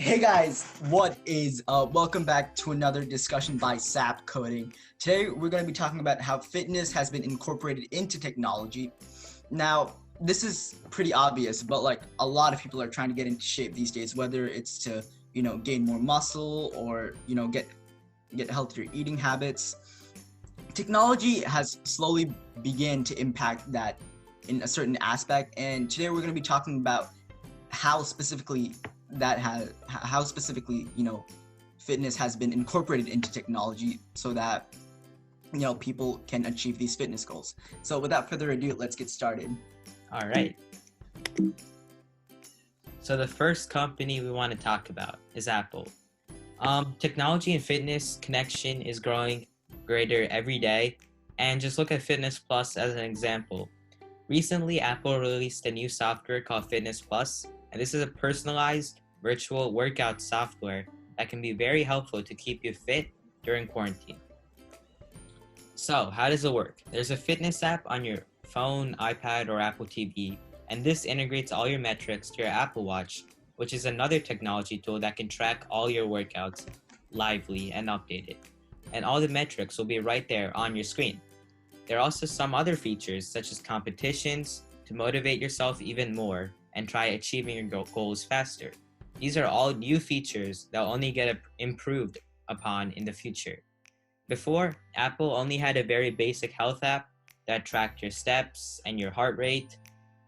Hey guys, what is welcome back to another discussion by SAPP Coding. Today we're going to be talking about how fitness has been incorporated into technology. Now, this is pretty obvious, but like a lot of people are trying to get into shape these days, whether it's to, gain more muscle or, get healthier eating habits. Technology has slowly begun to impact that in a certain aspect, and today we're going to be talking about how specifically fitness has been incorporated into technology so that people can achieve these fitness goals. So without further ado, let's get started. All right. So the first company we want to talk about is Apple. Technology and fitness connection is growing greater every day, and just look at Fitness Plus as an example. Recently, Apple released a new software called Fitness Plus, and this is a personalized virtual workout software that can be very helpful to keep you fit during quarantine. So, how does it work? There's a fitness app on your phone, iPad, or Apple TV, and this integrates all your metrics to your Apple Watch, which is another technology tool that can track all your workouts lively and updated. And all the metrics will be right there on your screen. There are also some other features, such as competitions, to motivate yourself even more and try achieving your goals faster. These are all new features that will only get improved upon in the future. Before, Apple only had a very basic health app that tracked your steps and your heart rate,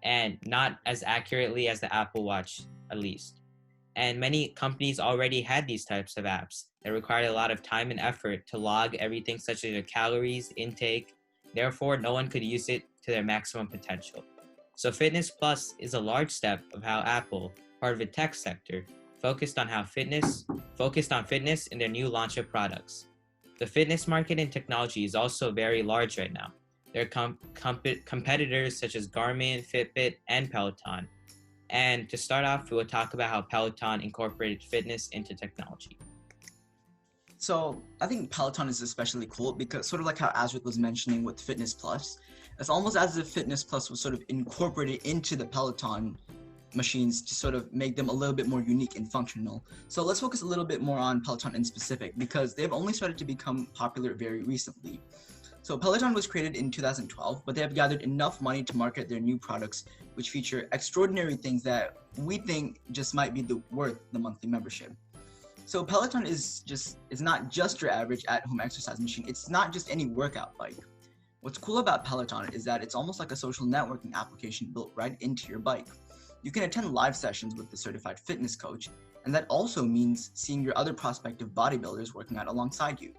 and not as accurately as the Apple Watch, at least. And many companies already had these types of apps that required a lot of time and effort to log everything, such as your calories, intake. Therefore, no one could use it to their maximum potential. So Fitness Plus is a large step of how Apple, part of the tech sector, focused on fitness in their new launch of products. The fitness market in technology is also very large right now. There are competitors such as Garmin, Fitbit, and Peloton. And to start off, we will talk about how Peloton incorporated fitness into technology. So I think Peloton is especially cool because sort of like how Azrit was mentioning with Fitness Plus, it's almost as if Fitness Plus was sort of incorporated into the Peloton machines to sort of make them a little bit more unique and functional. So let's focus a little bit more on Peloton in specific because they've only started to become popular very recently. So Peloton was created in 2012, but they have gathered enough money to market their new products, which feature extraordinary things that we think just might be worth the monthly membership. So Peloton is not just your average at-home exercise machine. It's not just any workout bike. What's cool about Peloton is that it's almost like a social networking application built right into your bike. You can attend live sessions with the certified fitness coach, and that also means seeing your other prospective bodybuilders working out alongside you.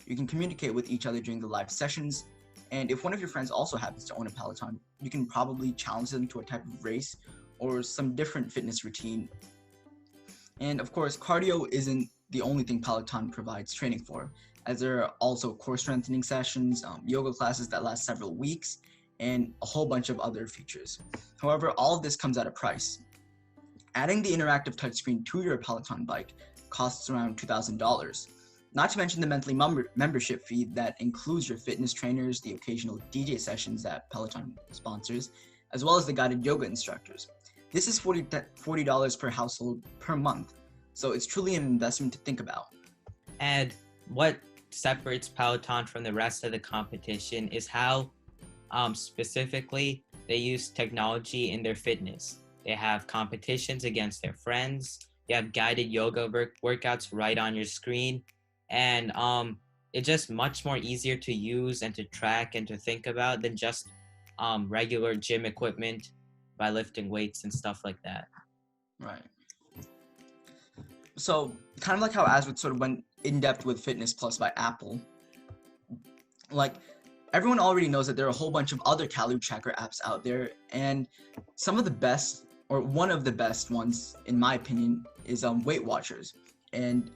You can communicate with each other during the live sessions, and if one of your friends also happens to own a Peloton, you can probably challenge them to a type of race or some different fitness routine. And of course, cardio isn't the only thing Peloton provides training for, as there are also core strengthening sessions, yoga classes that last several weeks, and a whole bunch of other features. However, all of this comes at a price. Adding the interactive touchscreen to your Peloton bike costs around $2,000, not to mention the monthly membership fee that includes your fitness trainers, the occasional DJ sessions that Peloton sponsors, as well as the guided yoga instructors. This is $40 per household per month, so it's truly an investment to think about. And what separates Peloton from the rest of the competition is how specifically they use technology in their fitness. They have competitions against their friends. You have guided yoga workouts right on your screen, and it's just much more easier to use and to track and to think about than just regular gym equipment by lifting weights and stuff like that. Right. So kind of like how Azrit sort of went in depth with Fitness Plus by Apple, like everyone already knows that there are a whole bunch of other calorie tracker apps out there, and some of the best, or one of the best ones in my opinion, is Weight Watchers, and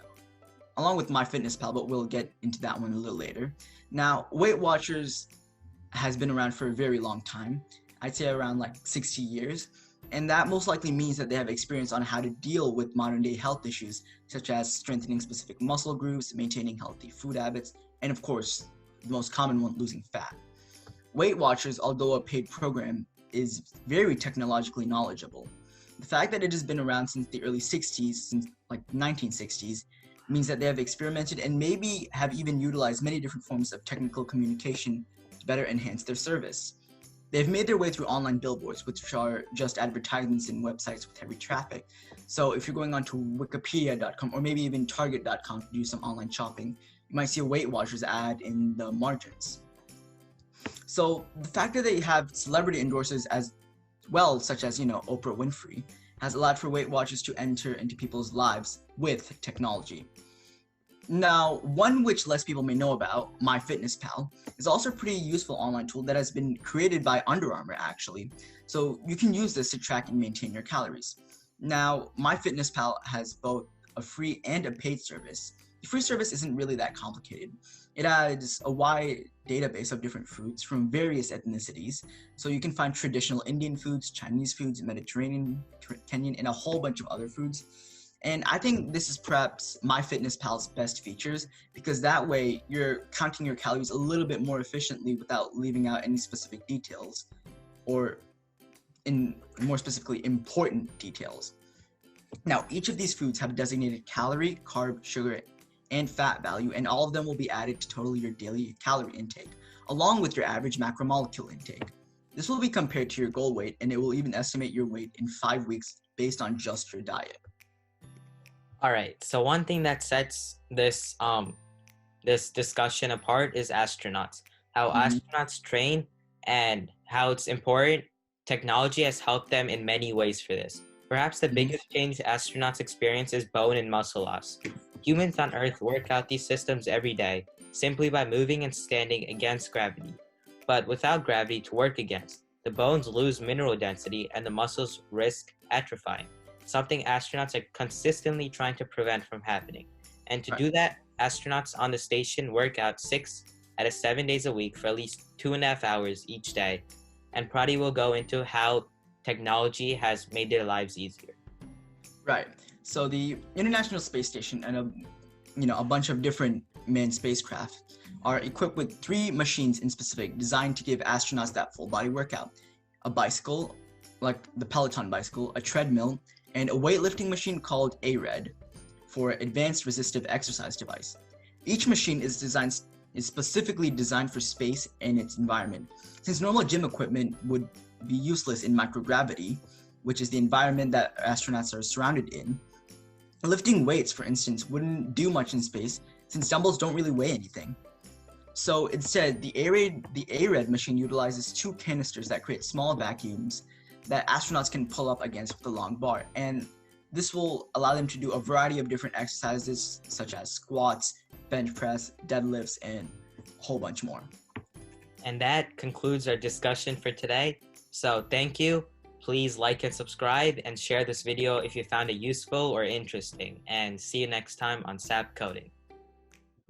along with MyFitnessPal, but we'll get into that one a little later. Now, Weight Watchers has been around for a very long time. I'd say around like 60 years. And that most likely means that they have experience on how to deal with modern day health issues, such as strengthening specific muscle groups, maintaining healthy food habits, and of course, the most common one, losing fat. Weight Watchers, although a paid program, is very technologically knowledgeable. The fact that it has been around since the early 60s, since like 1960s, means that they have experimented and maybe have even utilized many different forms of technical communication to better enhance their service. They've made their way through online billboards, which are just advertisements in websites with heavy traffic. So if you're going onto wikipedia.com or maybe even target.com to do some online shopping, you might see a Weight Watchers ad in the margins. So the fact that they have celebrity endorsers as well, such as, Oprah Winfrey, has allowed for Weight Watchers to enter into people's lives with technology. Now, one which less people may know about, MyFitnessPal, is also a pretty useful online tool that has been created by Under Armour, actually. So you can use this to track and maintain your calories. Now, MyFitnessPal has both a free and a paid service. The free service isn't really that complicated. It adds a wide database of different foods from various ethnicities. So you can find traditional Indian foods, Chinese foods, Mediterranean, Kenyan, and a whole bunch of other foods. And I think this is perhaps MyFitnessPal's best features, because that way you're counting your calories a little bit more efficiently without leaving out any specific details, or in more specifically, important details. Now, each of these foods have a designated calorie, carb, sugar, and fat value, and all of them will be added to total your daily calorie intake, along with your average macromolecule intake. This will be compared to your goal weight, and it will even estimate your weight in 5 weeks based on just your diet. All right. So one thing that sets this this discussion apart is astronauts. How astronauts train and how it's important. Technology has helped them in many ways for this. Perhaps the biggest change astronauts experience is bone and muscle loss. Humans on Earth work out these systems every day, simply by moving and standing against gravity. But without gravity to work against, the bones lose mineral density and the muscles risk atrophying, something astronauts are consistently trying to prevent from happening. And to do that, astronauts on the station work out 6 out of 7 days a week for at least 2.5 hours each day. And Prati will go into how technology has made their lives easier. Right. So the International Space Station and a bunch of different manned spacecraft are equipped with 3 machines in specific designed to give astronauts that full body workout: a bicycle, like the Peloton bicycle, a treadmill, and a weightlifting machine called ARED, for Advanced Resistive Exercise Device. Each machine is specifically designed for space and its environment, since normal gym equipment would be useless in microgravity, which is the environment that astronauts are surrounded in. Lifting weights, for instance, wouldn't do much in space, since dumbbells don't really weigh anything. So instead, the ARED machine utilizes 2 canisters that create small vacuums that astronauts can pull up against with a long bar, and this will allow them to do a variety of different exercises such as squats, bench press, deadlifts, and a whole bunch more. And that concludes our discussion for today. So thank you. Please like and subscribe and share this video if you found it useful or interesting. And see you next time on SAPP Coding.